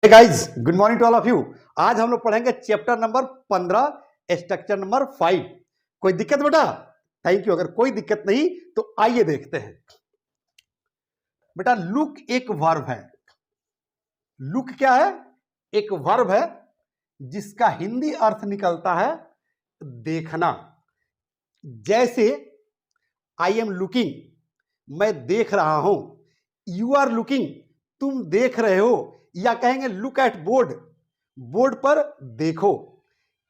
Hey guys, good morning to all of you. आज हम लोग पढ़ेंगे चैप्टर नंबर 15 स्ट्रक्चर नंबर 5। कोई दिक्कत बेटा? Thank you. अगर कोई दिक्कत नहीं तो आइए देखते हैं। बेटा लुक एक वर्ब है। लुक क्या है? एक वर्ब है जिसका हिंदी अर्थ निकलता है देखना। जैसे आई एम लुकिंग, मैं देख रहा हूं। यू आर लुकिंग, तुम देख रहे हो। या कहेंगे लुक एट बोर्ड, बोर्ड पर देखो।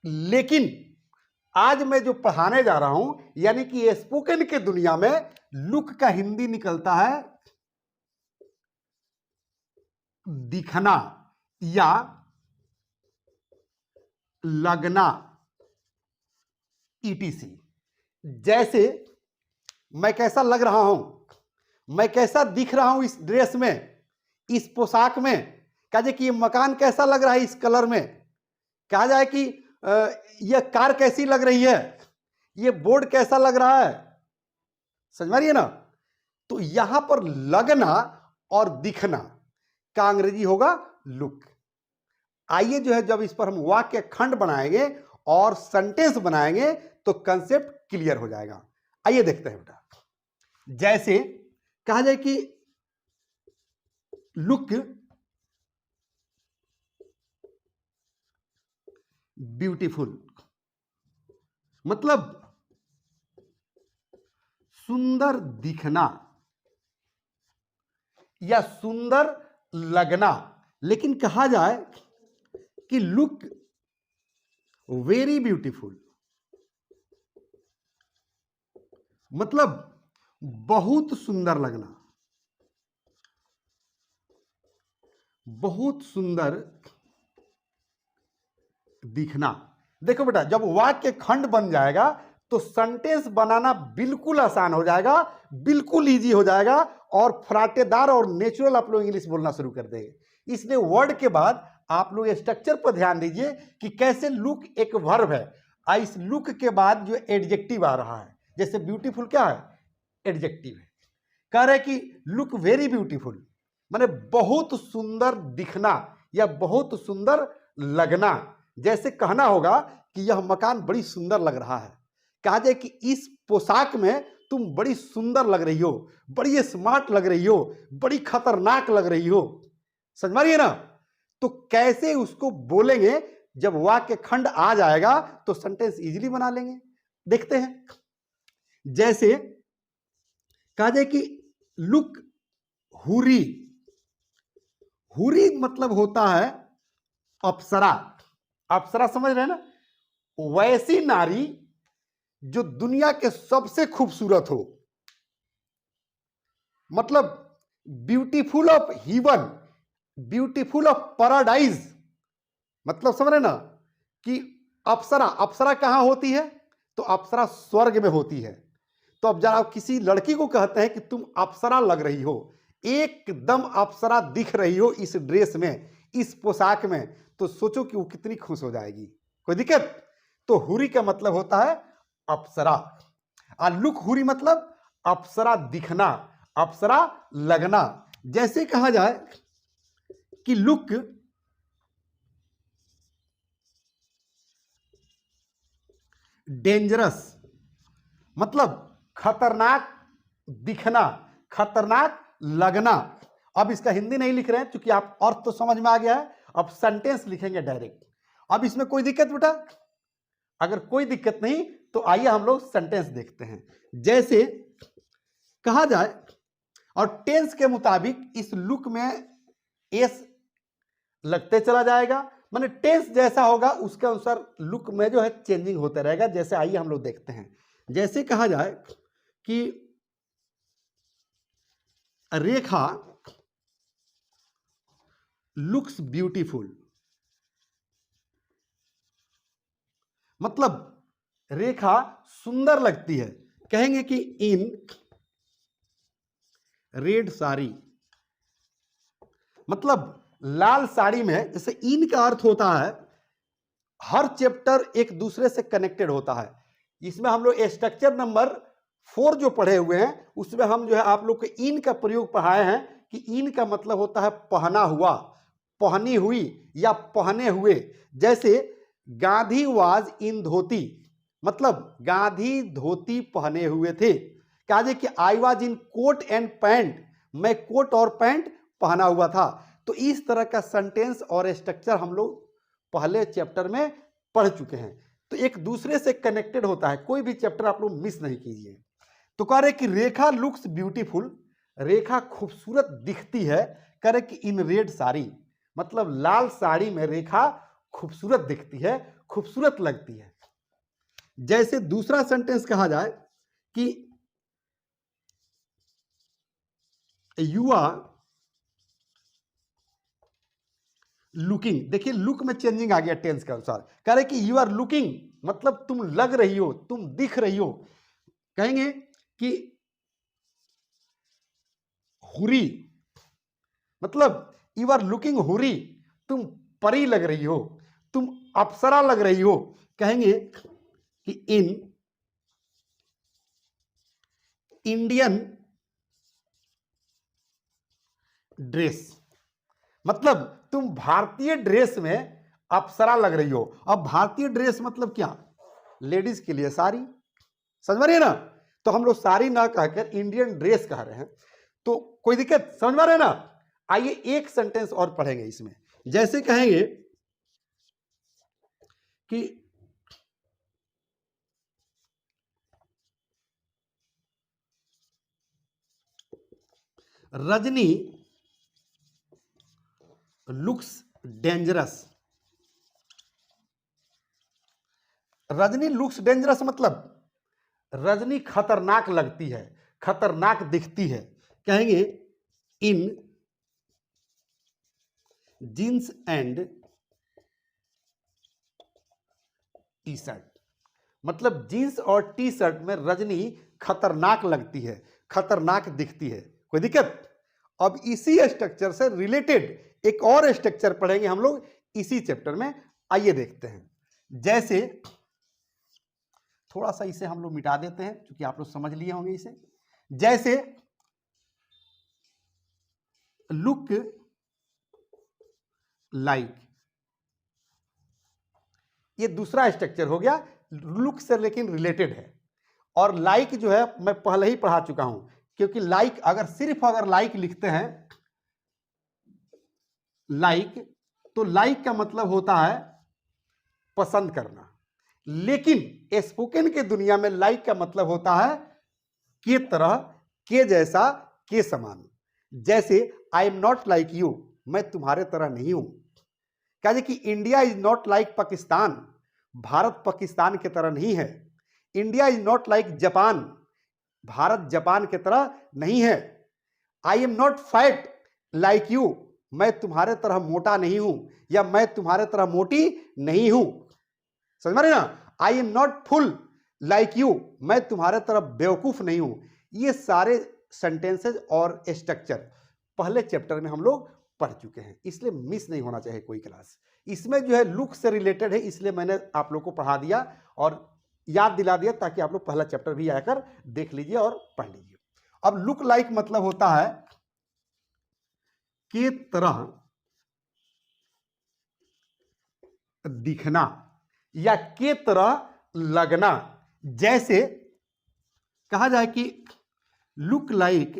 लेकिन आज मैं जो पढ़ाने जा रहा हूं यानी कि स्पोकन के दुनिया में लुक का हिंदी निकलता है दिखना या लगना ईटीसी। जैसे मैं कैसा लग रहा हूं, मैं कैसा दिख रहा हूं इस ड्रेस में, इस पोशाक में। कहा जाए कि ये मकान कैसा लग रहा है इस कलर में। कहा जाए कि यह कार कैसी लग रही है, ये बोर्ड कैसा लग रहा है। समझ में रही है ना? तो यहां पर लगना और दिखना का अंग्रेजी होगा लुक। आइए जो है जब इस पर हम वाक्य खंड बनाएंगे और सेंटेंस बनाएंगे तो कंसेप्ट क्लियर हो जाएगा। आइए देखते हैं बेटा। जैसे कहा जाए कि लुक ब्यूटीफुल, मतलब सुंदर दिखना या सुंदर लगना। लेकिन कहा जाए कि लुक वेरी ब्यूटीफुल, मतलब बहुत सुंदर लगना, बहुत सुंदर दिखना। देखो बेटा, जब वाक्य खंड बन जाएगा तो सेंटेंस बनाना बिल्कुल आसान हो जाएगा, बिल्कुल इजी हो जाएगा और फराटेदार और नेचुरल आप लोग इंग्लिश बोलना शुरू कर देंगे। इसलिए वर्ड के बाद आप लोग स्ट्रक्चर पर ध्यान दीजिए कि कैसे लुक एक वर्ब है। इस लुक के बाद जो एडजेक्टिव आ रहा है, जैसे ब्यूटीफुल क्या है? एडजेक्टिव है। कह रहे कि लुक वेरी ब्यूटीफुल, माने बहुत सुंदर दिखना या बहुत सुंदर लगना। जैसे कहना होगा कि यह मकान बड़ी सुंदर लग रहा है। कहा जाए कि इस पोशाक में तुम बड़ी सुंदर लग रही हो, बड़ी स्मार्ट लग रही हो, बड़ी खतरनाक लग रही हो। समझ में रही है ना? तो कैसे उसको बोलेंगे, जब वाक्य खंड आ जाएगा तो सेंटेंस इजीली बना लेंगे। देखते हैं। जैसे कहा जाए कि लुक हुरी। हुरी मतलब होता है अप्सरा। अप्सरा समझ रहे हैं ना? वैसी नारी जो दुनिया के सबसे खूबसूरत हो, मतलब beautiful of heaven, beautiful of paradise. मतलब समझ रहे ना कि अप्सरा, अप्सरा कहां होती है? तो अप्सरा स्वर्ग में होती है। तो अब जब आप किसी लड़की को कहते हैं कि तुम अप्सरा लग रही हो, एकदम अप्सरा दिख रही हो इस ड्रेस में, इस पोशाक में, तो सोचो कि वो कितनी खुश हो जाएगी। कोई दिक्कत? तो हुरी का मतलब होता है अप्सरा। और लुक हुरी मतलब अप्सरा दिखना, अप्सरा लगना। जैसे कहा जाए कि लुक डेंजरस, मतलब खतरनाक दिखना, खतरनाक लगना। अब इसका हिंदी नहीं लिख रहे हैं क्योंकि आप अर्थ तो समझ में आ गया है। अब सेंटेंस लिखेंगे डायरेक्ट। अब इसमें कोई दिक्कत बेटा? अगर कोई दिक्कत नहीं तो आइए हम लोग सेंटेंस देखते हैं। जैसे कहा जाए, और टेंस के मुताबिक इस लुक में एस लगते चला जाएगा, माने टेंस जैसा होगा उसके अनुसार लुक में जो है चेंजिंग होता रहेगा। जैसे आइए हम लोग देखते हैं। जैसे कहा जाए कि रेखा लुक्स ब्यूटीफुल, मतलब रेखा सुंदर लगती है। कहेंगे कि इन रेड साड़ी, मतलब लाल साड़ी में। जैसे इन का अर्थ होता है, हर चैप्टर एक दूसरे से कनेक्टेड होता है। इसमें हम लोग स्ट्रक्चर नंबर 4 जो पढ़े हुए हैं उसमें हम जो है आप लोग को इन का प्रयोग पढ़ाए हैं कि इन का मतलब होता है पहना हुआ, पहनी हुई या पहने हुए, जैसे गांधी वाज इन धोती, मतलब गांधी धोती पहने हुए थे। कहा जाए कि I was in coat and pant, मैं कोट और पैंट पहना हुआ था। तो इस तरह का सेंटेंस और स्ट्रक्चर हम लोग पहले चैप्टर में पढ़ चुके हैं, तो एक दूसरे से कनेक्टेड होता है, कोई भी चैप्टर आप लोग मिस नहीं कीजिए। तो कह रहे कि रेखा लुक्स ब्यूटीफुल, रेखा खूबसूरत दिखती है। कह रहे कि इन रेड साड़ी, मतलब लाल साड़ी में रेखा खूबसूरत दिखती है, खूबसूरत लगती है। जैसे दूसरा सेंटेंस कहा जाए कि यू आर लुकिंग, देखिए लुक में चेंजिंग आ गया टेंस के अनुसार। कह रहे कि यू आर लुकिंग, मतलब तुम लग रही हो, तुम दिख रही हो। कहेंगे कि हुरी, मतलब यू आर लुकिंग हुरी, तुम परी लग रही हो, तुम अप्सरा लग रही हो। कहेंगे कि इन इंडियन ड्रेस, मतलब तुम भारतीय ड्रेस में अप्सरा लग रही हो। अब भारतीय ड्रेस मतलब क्या, लेडीज के लिए साड़ी, समझ रहे हैं ना। तो हम लोग साड़ी ना कहकर इंडियन ड्रेस कह रहे हैं, तो कोई दिक्कत, समझ में आ रहा है ना। आइए एक सेंटेंस और पढ़ेंगे इसमें। जैसे कहेंगे कि Rajni looks dangerous, Rajni looks dangerous मतलब रजनी खतरनाक लगती है, खतरनाक दिखती है। कहेंगे इन जींस एंड टी शर्ट, मतलब जींस और टी शर्ट में रजनी खतरनाक लगती है, खतरनाक दिखती है। कोई दिक्कत। अब इसी स्ट्रक्चर से रिलेटेड एक और स्ट्रक्चर पढ़ेंगे हम लोग इसी चैप्टर में। आइए देखते हैं। जैसे थोड़ा सा इसे हम लोग मिटा देते हैं क्योंकि आप लोग समझ लिए होंगे इसे। जैसे लुक लाइक, ये दूसरा स्ट्रक्चर हो गया, लुक से लेकिन रिलेटेड है। और लाइक जो है मैं पहले ही पढ़ा चुका हूं, क्योंकि लाइक अगर लाइक लिखते हैं लाइक, तो लाइक का मतलब होता है पसंद करना, लेकिन स्पोकन के दुनिया में लाइक का मतलब होता है के तरह, के जैसा, के समान। जैसे I am not like you, मैं तुम्हारे तरह नहीं हूं। कहा कि India is not like Pakistan, Bharat Pakistan की तरह नहीं है। India is not like Japan, Bharat Japan की तरह नहीं है। I am not fat like you, मैं तुम्हारे तरह मोटा नहीं हूं, या मैं तुम्हारे तरह मोटी नहीं हूं। समझ में आ रही ना। I am not full like you, मैं तुम्हारे तरह बेवकूफ नहीं हूं। ये सारे सेंटेंसेज और स्ट्रक्चर पहले चैप्टर में हम लोग पढ़ चुके हैं, इसलिए मिस नहीं होना चाहिए कोई क्लास। इसमें जो है लुक से रिलेटेड है, इसलिए मैंने आप लोग को पढ़ा दिया और याद दिला दिया ताकि आप लोग पहला चैप्टर भी आकर देख लीजिए और पढ़ लीजिए। अब लुक लाइक मतलब होता है के तरह दिखना या के तरह लगना। जैसे कहा जाए कि लुक लाइक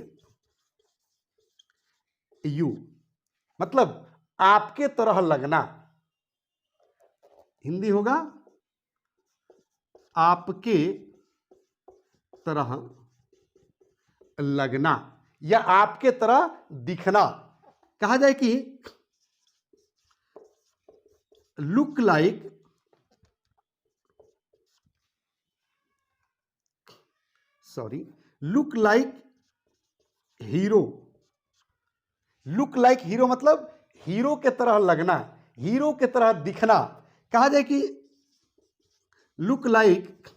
यू, मतलब आपके तरह लगना। हिंदी होगा आपके तरह लगना या आपके तरह दिखना। कहा जाए कि look like look like hero. Look like hero मतलब हीरो के तरह लगना, हीरो के तरह दिखना। कहा जाए कि लुक लाइक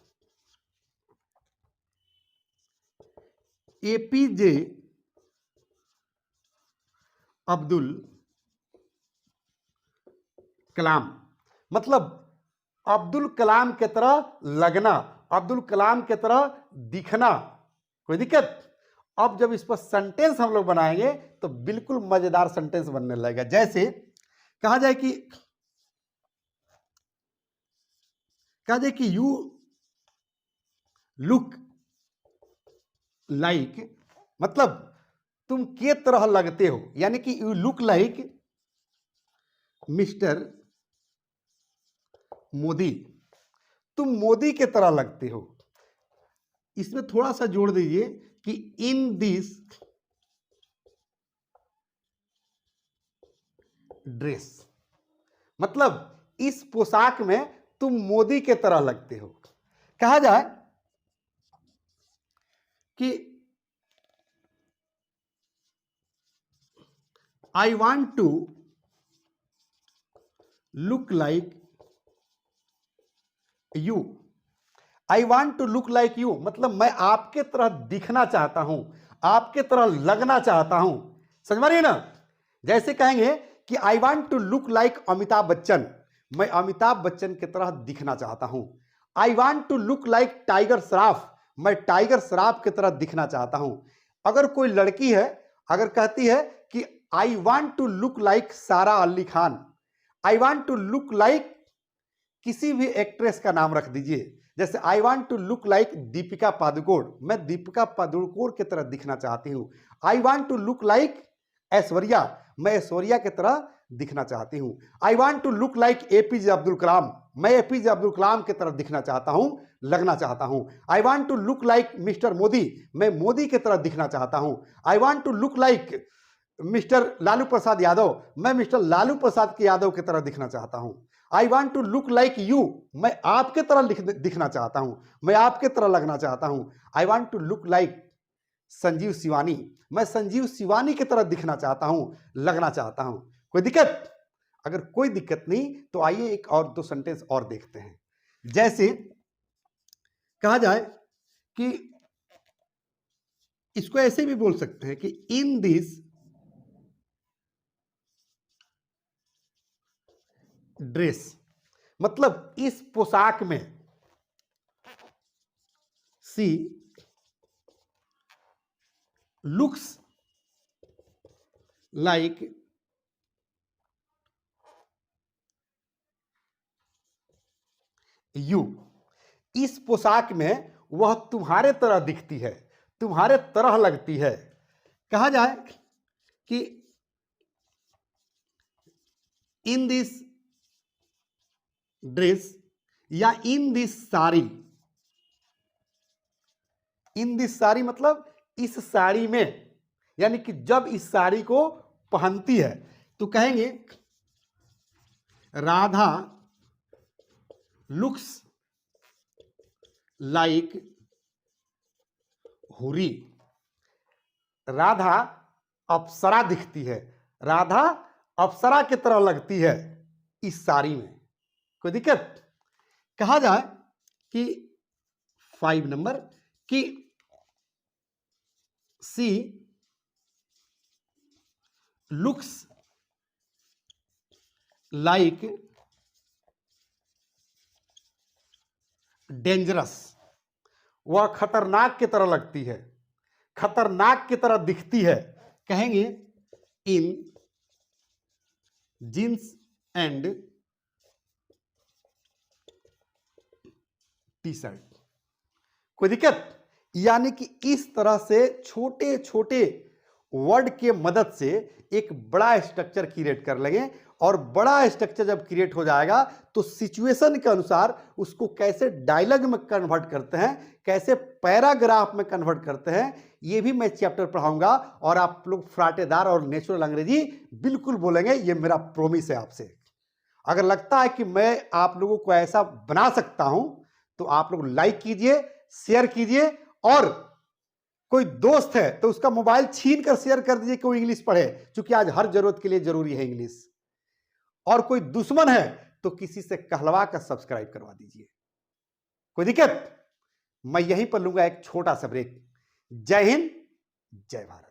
एपीजे अब्दुल कलाम, मतलब अब्दुल कलाम के तरह लगना, अब्दुल कलाम के तरह दिखना। कोई दिक्कत। अब जब इस पर सेंटेंस हम लोग बनाएंगे तो बिल्कुल मजेदार सेंटेंस बनने लगेगा। जैसे कहा जाए कि यू लुक लाइक, मतलब तुम के तरह लगते हो, यानी कि you look like mister Modi, तुम मोदी के तरह लगते हो। इसमें थोड़ा सा जोड़ दीजिए कि इन दिस ड्रेस, मतलब इस पोशाक में तुम मोदी के तरह लगते हो। कहा जाए कि I want to look like you, I want to look like you, मतलब मैं आपके तरह दिखना चाहता हूं, आपके तरह लगना चाहता हूं। समझ में रही ना? जैसे कहेंगे कि I want to look like Amitabh Bachchan, मैं अमिताभ बच्चन की तरह दिखना चाहता हूं। I want to look like Tiger Shroff, मैं टाइगर श्रॉफ की तरह दिखना चाहता हूं। अगर कोई लड़की है, अगर कहती है कि I want to look like Sara Ali Khan, I want to look like किसी भी एक्ट्रेस का नाम रख दीजिए, जैसे I want to look like Deepika Padukone, मैं दीपिका पादुकोण की तरह दिखना चाहती हूं। I want to look like Aishwarya, मैं ऐश्वर्या की तरह दिखना चाहती हूं। I want to look like APJ Abdul Kalam, मैं एपीजे अब्दुल कलाम की तरह दिखना चाहता हूं, लगना चाहता हूं। I want to look like mister Modi, मैं मोदी की तरह दिखना चाहता हूं। I want to look like mister Lalu Prasad Yadav, मैं मिस्टर लालू प्रसाद के यादव की तरह दिखना चाहता हूं। I want to look like you, मैं आपके तरह दिखना चाहता हूं, मैं आपके तरह लगना चाहता हूं। I want to look like Sanjeev Shivani, मैं संजीव शिवानी की तरह दिखना चाहता हूं, लगना चाहता हूं। कोई दिक्कत? अगर कोई दिक्कत नहीं तो आइए एक और दो सेंटेंस और देखते हैं। जैसे कहा जाए कि इसको ऐसे भी बोल सकते हैं कि इन दिस ड्रेस, मतलब इस पोशाक में, सी लुक्स लाइक यू, इस पोशाक में वह तुम्हारे तरह दिखती है, तुम्हारे तरह लगती है। कहा जाए कि इन दिस ड्रेस या in this sari, in this sari मतलब इस साड़ी में, यानी कि जब इस साड़ी को पहनती है तो कहेंगे राधा लुक्स लाइक हुरी, राधा अप्सरा दिखती है, राधा अप्सरा की तरह लगती है इस साड़ी में। कोई दिक्कत? कहा जाए कि 5 नंबर कि सी लुक्स लाइक डेंजरस, वह खतरनाक की तरह लगती है, खतरनाक की तरह दिखती है। कहेंगे इन जींस एंड टी शर्ट। कोई दिक्कत? यानी कि इस तरह से छोटे छोटे वर्ड के मदद से एक बड़ा स्ट्रक्चर क्रिएट कर लेंगे, और बड़ा स्ट्रक्चर जब क्रिएट हो जाएगा तो सिचुएशन के अनुसार उसको कैसे डायलॉग में कन्वर्ट करते हैं, कैसे पैराग्राफ में कन्वर्ट करते हैं, ये भी मैं चैप्टर पढ़ाऊंगा। और आप लोग फराटेदार और नेचुरल अंग्रेजी बिल्कुल बोलेंगे, ये मेरा प्रॉमिस है आपसे। अगर लगता है कि मैं आप लोगों को ऐसा बना सकता हूं तो आप लोग लाइक कीजिए, शेयर कीजिए, और कोई दोस्त है तो उसका मोबाइल छीन कर शेयर कर दीजिए कि वो इंग्लिश पढ़े, क्योंकि आज हर जरूरत के लिए जरूरी है इंग्लिश। और कोई दुश्मन है तो किसी से कहलवा कर सब्सक्राइब करवा दीजिए। कोई दिक्कत? मैं यहीं पर लूंगा एक छोटा सा ब्रेक। जय हिंद, जय भारत।